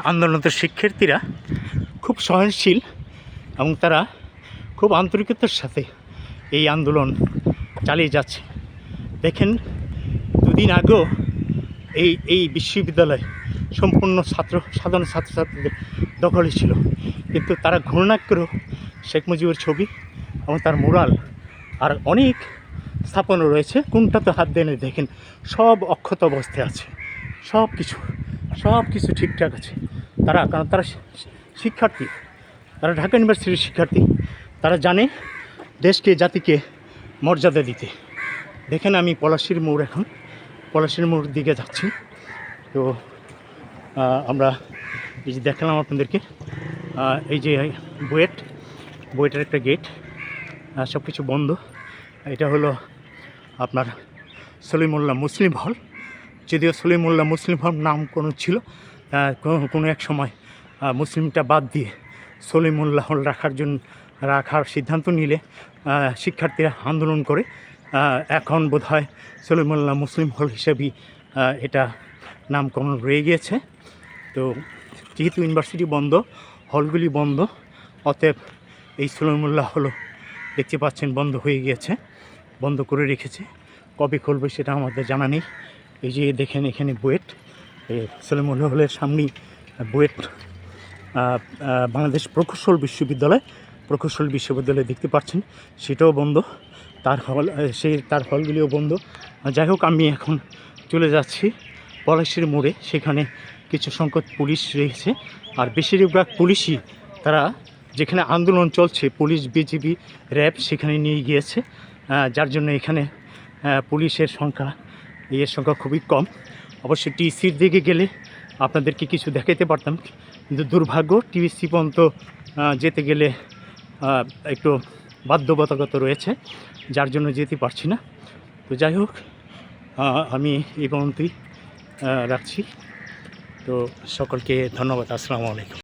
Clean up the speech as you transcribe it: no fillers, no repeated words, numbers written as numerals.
আন্দোলনরত শিক্ষার্থীরা খুব সহনশীল এবং তারা খুব আন্তরিকতার সাথে এই আন্দোলন চালিয়ে যাচ্ছে। দেখেন, দুদিন আগেও এই বিশ্ববিদ্যালয় সম্পূর্ণ সাধারণ ছাত্রছাত্রীদের দখলে ছিল, কিন্তু তারা ঘূর্ণাক্ষরেও শেখ মুজিবের ছবি এবং তার মুরাল আর অনেক স্থাপনা রয়েছে, কোনটাতে হাত দেন দেখেন, সব অক্ষত অবস্থায় আছে, সব কিছু ঠিকঠাক আছে। কারণ তারা শিক্ষার্থী, তারা ঢাকা ইউনিভার্সিটির শিক্ষার্থী, তারা জানে দেশকে জাতিকে মর্যাদা দিতে। দেখেন, আমি পলাশীর মোড় দিকে যাচ্ছি। তো আমরা এই যে দেখালাম আপনাদেরকে, এই যে বুয়েটের একটা গেট, সব কিছু বন্ধ। এটা হলো আপনার সলিমুল্লাহ মুসলিম হল। যদিও সলিমুল্লাহ মুসলিম হল নাম কোনো ছিল, কোনো এক সময় মুসলিমটা বাদ দিয়ে সলিমুল্লাহ হল রাখার সিদ্ধান্ত নিলে শিক্ষার্থীরা আন্দোলন করে এখন বোধহয় সলিমুল্লাহ মুসলিম হল হিসেবেই এটা নামকরণ রয়ে গিয়েছে। তো যেহেতু ইউনিভার্সিটি বন্ধ, হলগুলি বন্ধ, অতএব এই সলিমুল্লাহ হলও দেখতে পাচ্ছেন বন্ধ হয়ে গিয়েছে, বন্ধ করে রেখেছে। কবে খুলবে সেটা আমাদের জানা নেই। এই যে দেখেন, এখানে বুয়েট, সলিমুল্লাহ হলের সামনেই বুয়েট বাংলাদেশ প্রকৌশল বিশ্ববিদ্যালয় দেখতে পাচ্ছেন, সেটাও বন্ধ। তার হলগুলিও বন্ধ। যাই হোক, আমি এখন চলে যাচ্ছি পলাশীর মোড়ে। সেখানে কিছু সংখ্যক পুলিশ রয়েছে, আর বেশিরভাগ পুলিশই তারা যেখানে আন্দোলন চলছে, পুলিশ, বিজিবি, র্যাব সেখানে নিয়ে গিয়েছে, যার জন্য এখানে পুলিশের সংখ্যা খুবই কম। অবশ্যই টিসির দিকে গেলে আপনাদেরকে কিছু দেখাতে পারতাম, কিন্তু দুর্ভাগ্য টিসি পর্যন্ত যেতে গেলে একটু বাধ্যবাধকতা রয়েছে, যার জন্য যেতে পারছি না। তো যাই হোক, আমি এই পর্যন্তই রাখছি। তো সকলকে ধন্যবাদ। আসসালামু আলাইকুম।